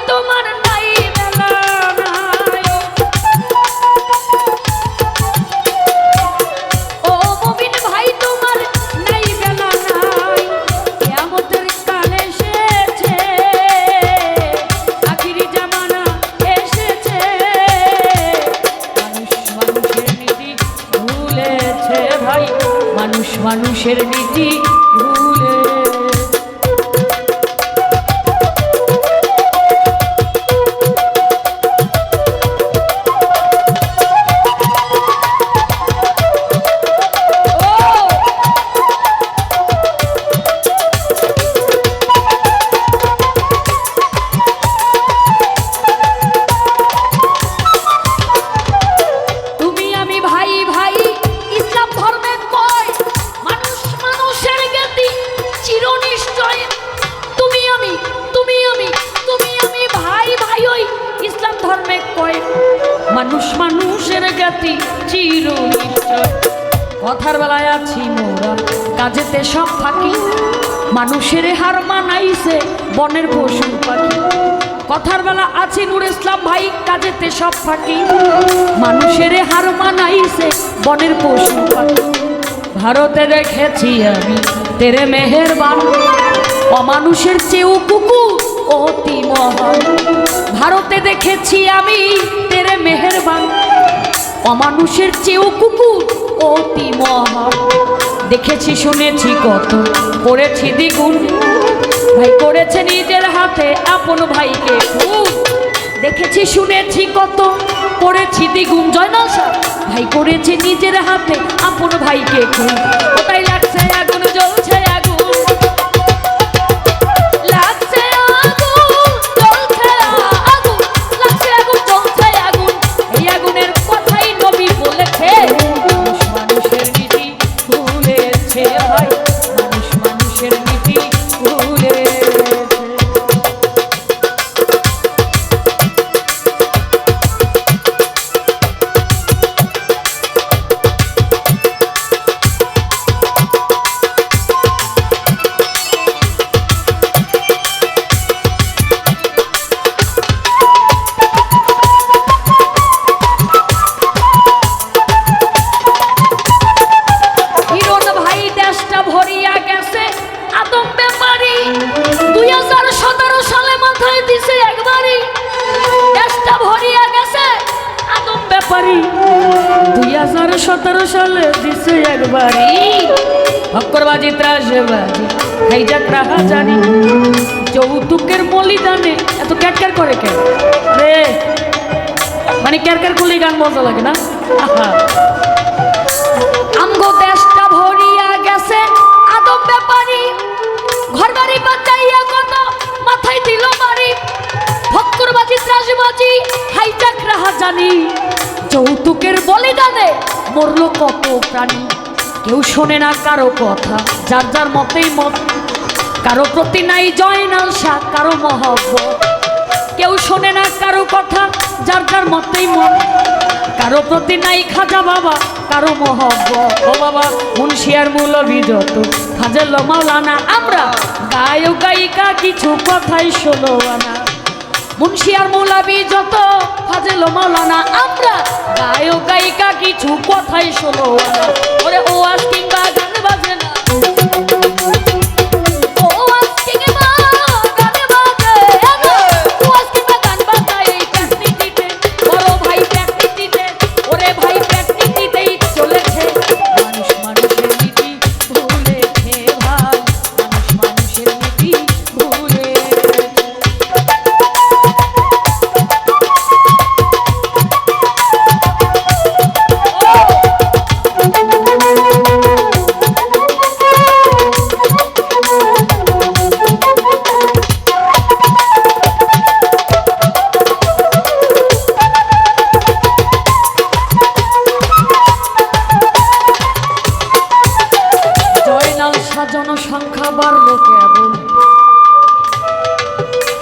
তোমার নাই বেলা নাই। ও মুমিন ভাই তোমার নাই বেলা নাই। কিয়ামতের কাল এসেছে, আখিরি জামানা এসেছে। মানুষের নীতি ভুলেছে ভাই, মানুষের নীতি ভুলে। মানুষের জ্ঞাতি চির নিশ্চয়। কথার বেলায় আছি মোরা, কাজেতে সব ফাঁকি। মানুষের হার মানাইছে বনের পশু পাখি। কথার বেলা আছি নূর ইসলাম ভাই, কাজেতে সব ফাঁকি। মানুষের হার মানাইছে বনের পশু পাখি। ভারতে দেখেছি আমি তেরে মেহেরবান, অমানুষের চেয়েও কুকুর অতি মহান। ভারতে দেখেছি আমি তেরে মেহেরবান, অমানুষের চেয়েও কুকুর অতি মহান। দেখেছি শুনেছি কত, করেছি দ্বিগুণ। ভাই করেছে নিজের হাতে আপন ভাইকে খুন। দেখেছি শুনেছি কত, করেছি দ্বিগুণ। জয়নাল শাহ ভাই করেছে নিজের হাতে আপন ভাইকে খুন। ওটাই লাগছে আগুন, জ্বলছে আগুন, লাগছে আগুন, জ্বলছে আগুন, লাগছে আগুন, জ্বলছে আগুন। এই আগুনের কথাই নবী বলেছে। মানুষের নীতি ভুলেছে ভাই, মানুষের নীতি ভুলেছে। ভরিয়া গেছে আদম ব্যাপারী, 2017 সালে মাথায় দিছে একবারই। দেশটা ভরিয়া গেছে আদম ব্যাপারী, 2017 সালে দিছে একবারই। হক্করবাজি, ত্রাসবাজি, হাইজাক রাহাজানি, যৌতুকের বলিদানে এত ক্যাটক্যার করে কেন রে? মানে ক্যারক্যার করলে গান মজা লাগে না? আহা, আমগো দেশটা ভরিয়া গেছে আদম ব্যাপারী, ঘর বাড়ি বাঁচাইয়া কত মাথায় দিল বাড়ি। ফক্করবাজি, ত্রাসবাজি, হাইজাক রাহাজানি, যৌতুকের বলিদানে মরলো কত প্রাণী। কেউ শোনে না কারো কথা, যার যার মতেই মত। কারো প্রতি নাই জয়নাল শাহ, কারো মহব্বত। কেউ শোনে না কারো কথা, যার যার মতেই মত। কারো প্রতি নাই খাজা বাবা, কারো মহব্বত। ও বাবা মুন্সিয়ার মৌলভী যত, ফাজল মাওলানা, আমরা গায়ক গায়িকা কিছু কথাই শোনো আনা। মুন্সিয়ার মৌলভী যত, ফাজল মাওলানা, আমরা গায়ক গায়িকা কিছু কথাই শোনো আনা। ওরে ও আজ কিংবা গান বাজে না, জনসংখ্যা বাড়লো কেবল,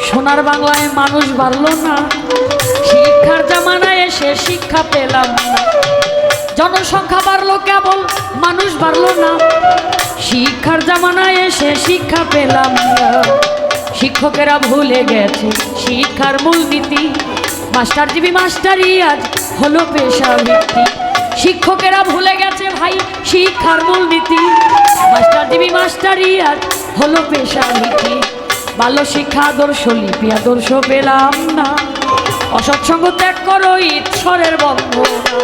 সোনার বাংলায় মানুষ বাড়লো না। শিক্ষার জামানায় এসে শিক্ষা পেলাম না। জনসংখ্যা বাড়লো কেবল, মানুষ বাড়লো না। শিক্ষার জামানায় এসে শিক্ষা পেলাম না। শিক্ষকেরা ভুলে গেছে শিক্ষার মূলনীতি। মাস্টারজীবী মাস্টারি আজ হলো পেশা ভিত্তি। শিক্ষকেরা ভুলে গেছে ভাই শিক্ষার মূলনীতি। মাস্টারজীবী মাস্টারি আজ হলো পেশা ভিত্তি। বাল্য শিক্ষা আদর্শ লিপি আদর্শ পেলাম না। অসৎসঙ্গ ত্যাগ করো ঈশ্বরের বন্ধনা।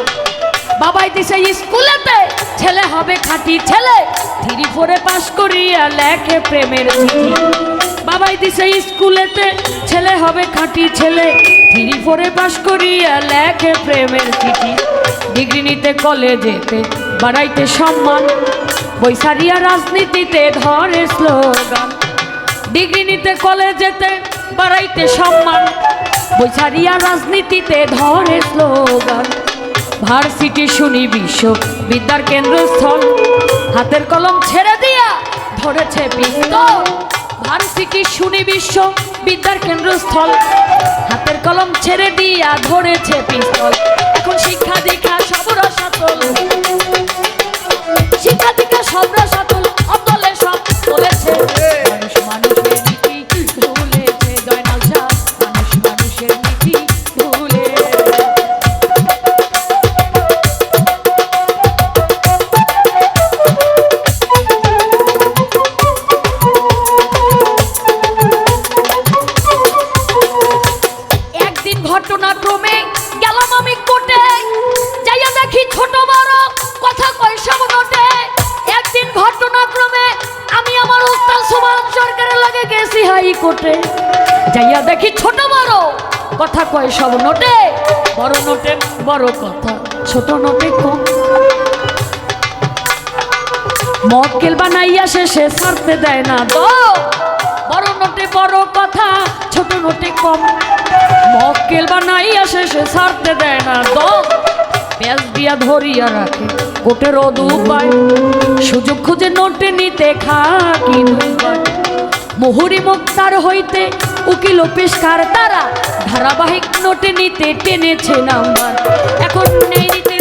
বাবাই দিছে স্কুলেতে ছেলে হবে খাঁটি ছেলে। 3-4 পাস করিয়া লেখে প্রেমের চিঠি। বাবাই দিছে স্কুলেতে ছেলে হবে খাঁটি ছেলে। 3-4 পাস করিয়া লেখে প্রেমের চিঠি। ডিগ্রি নিতে কলেজেতে বাড়াইতে সম্মান। বৈসারিয়া রাজনীতিতে ধরে স্লোগান। ডিগ্রি নিতে কলেজেতে বাড়াইতে সম্মান। বৈসারিয়া রাজনীতিতে ধরে স্লোগান। ভার্সিটি শুনি বিশ্ব বিদ্যার কেন্দ্রস্থল। হাতের কলম ছেড়ে দিয়া ধরেছে পিস্তল। ভার্সিটি শুনি বিশ্ব বিদ্যার কেন্দ্রস্থল। হাতের কলম ছেড়ে দিয়া ধরেছে পিস্তল। এখন শিক্ষা দীক্ষা সব রসাতল। শিক্ষা দীক্ষা সব রসাতল। অতলে সব বলেছে মানুষ মানুষের নীতি ভুলেছে। জয়নাল শাহ মানুষ মানুষের নীতি ভুলে। ঘটনাক্রমে গেলাম আমি কোটে। যাইয়া দেখি ছোট বড় কথা কয় সব নোটে। একদিন ঘটনাক্রমে আমি আমার উস্তাদ সুমন সরকারের লাগে গেছি হাইকোর্টে। যাইয়া দেখি ছোট বড় কথা কয় সব নোটে। বড় নোটে বড় কথা ছোট নোটে কম। মক্কেল বানাইয়া শেষে ছাড়তে দেয় না দম। বড় নোটে বড় কথা ছোট নোটে কম। মক্কেল বানাইয়া শেষে ছাড়তে দেয় না দম। পেঁয়াজ দিয়া ধরিয়া রাখে কোটের দুপায়। সুযোগ খুঁজে নোটে নিতে খাকি দুপায়। মুহুরি মুক্তার হইতে উকিল পেশকার তারা ধারাবাহিক নোটে নিতে টেনেছে নাম্বার। এখন নেই নিতে